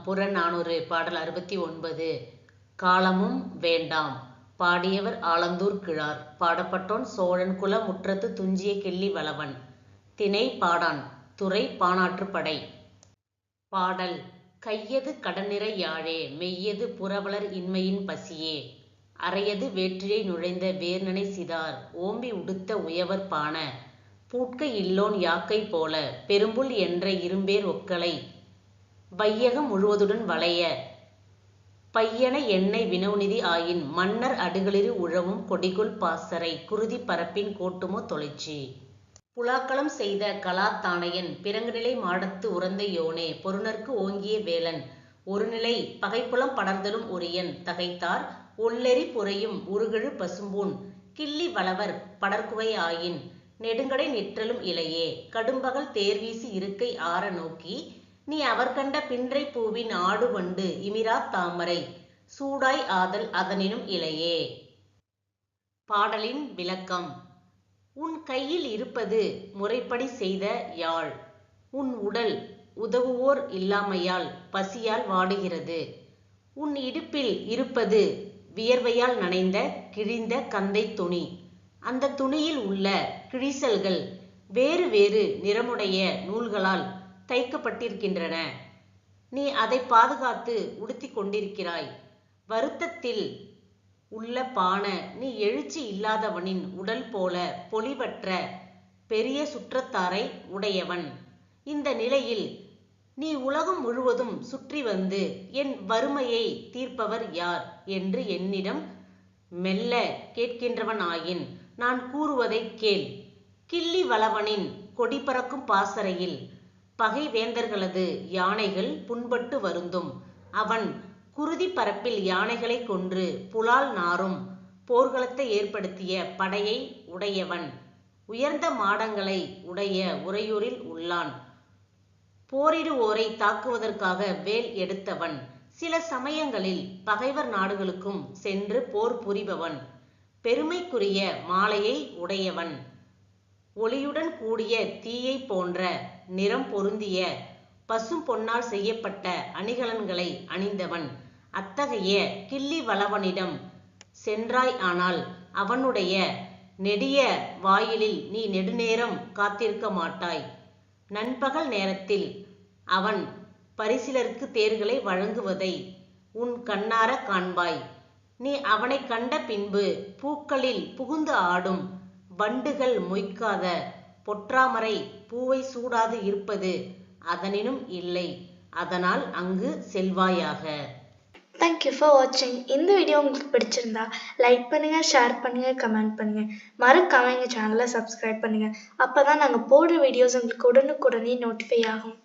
புறநானூறு பாடல் 69. காலமும் வேண்டாம். பாடியவர் ஆலந்தூர் கிழார். பாடப்பட்டோன் சோழன் குல முற்றத்து துஞ்சிய கிள்ளி வளவன். திணை பாடாண். துறை பாணாற்றுப்படை. பாடல். கையது கடநிறை யாழே மெய்யது புரவலர் இன்மையின் பசியே அறையது வேற்றிழை நுழைந்த வேர்நனை சிதார் ஓம்பி உடுத்த உயவர் பாண பூட்கை இல்லோன் யாக்கை போல பெரும்புல் என்ற இரும்பேர் ஒக்கலை வையகம் முழுவதுடன் வளைய பையன எண்ணெய் வினவுநிதி ஆயின் மன்னர் அடுகளிறு உழவும் கொடிகொள் பாசறை குருதி பரப்பின் கோட்டுமோ தொலைச்சி. புலாக்களம் செய்த கலாத்தானையன் பிறங்குநிலை மாடத்து உறந்த யோனே பொருநர்க்கு ஓங்கிய வேலன் ஒருநிலை பகைப்புலம் படர்தலும் உரியன் தகைத்தார் ஒல்லெறி புரையும் உருகெழு பசும்பூன் கிள்ளி வளவர் படர்குவை ஆயின் நெடுங்கடை நிற்றலும் இலையே கடும்பகல் தேர்வீசி இருக்கை ஆற நோக்கி நீ அவர் கண்ட பின்றை பூவின் ஆடு வண்டு இமிராத் தாமரை சூடாய் ஆதல் அதனினும் இலையே. பாடலின் விளக்கம். உன் கையில் இருப்பது முறைப்படி செய்த யாழ். உன் உடல் உதவுவோர் இல்லாமையால் பசியால் வாடுகிறது. உன் இடுப்பில் இருப்பது வியர்வையால் நனைந்த கிழிந்த கந்தை துணி. அந்த துணியில் உள்ள கிழிசல்கள் வேறு வேறு நிறமுடைய நூல்களால் தைக்கப்பட்டிருக்கின்றன. நீ அதை பாதுகாத்து உடுத்தி கொண்டிருக்கிறாய். வருத்தத்தில் உள்ள பாண நீ எழுச்சி இல்லாதவனின் உடல் போல பொலிவற்ற பெரிய சுற்றத்தாரை உடையவன். இந்த நிலையில் நீ உலகம் முழுவதும் சுற்றி வந்து என் வறுமையை தீர்ப்பவர் யார் என்று என்னிடம் மெல்ல கேட்கின்றவன் ஆயின் நான் கூறுவதை கேள். கிள்ளி வளவனின் கொடி பறக்கும் பாசறையில் பகை வேந்தர்களது யானைகள் புண்பட்டு வருந்தும். அவன் குருதி பரப்பில் யானைகளை கொன்று புலால் நாரும் போர்க்களத்தை ஏற்படுத்திய படையை உடையவன். உயர்ந்த மாடங்களை உடைய உறையூரில் உள்ளான். போரிடுவோரை தாக்குவதற்காக வேல் எடுத்தவன். சில சமயங்களில் பகைவர் நாடுகளுக்கும் சென்று போர் புரிபவன். பெருமைக்குரிய மாலையை உடையவன். ஒளியுடன் கூடிய தீயை போன்ற நிறம் பொருந்திய பசும் பொன்னால் செய்யப்பட்ட அணிகலன்களை அணிந்தவன். அத்தகைய கிள்ளி வளவனிடம் சென்றாய் ஆனால் அவனுடைய நெடிய வாயிலில் நீ நெடுநேரம் காத்திருக்க மாட்டாய். நண்பகல் நேரத்தில் அவன் பரிசிலருக்கு தேர்களை வழங்குவதை உன் கண்ணார காண்பாய். நீ அவனை கண்ட பின்பு பூக்களில் புகுந்து ஆடும் வண்டுகள் மொய்க்காத பொற்றாமரை பூவை சூடாது இருப்பது அதனினும் இல்லை. அதனால் அங்கு செல்வாயாக. தேங்க்யூ ஃபார் வாட்சிங். இந்த வீடியோ உங்களுக்கு பிடிச்சிருந்தா லைக் பண்ணுங்க, ஷேர் பண்ணுங்க, கமெண்ட் பண்ணுங்க. மறக்காம எங்கள் சேனலை சப்ஸ்கிரைப் பண்ணுங்க. அப்பதான் நாங்கள் போடுற வீடியோஸ் உங்களுக்கு உடனுக்குடனே நோட்டிஃபை ஆகும்.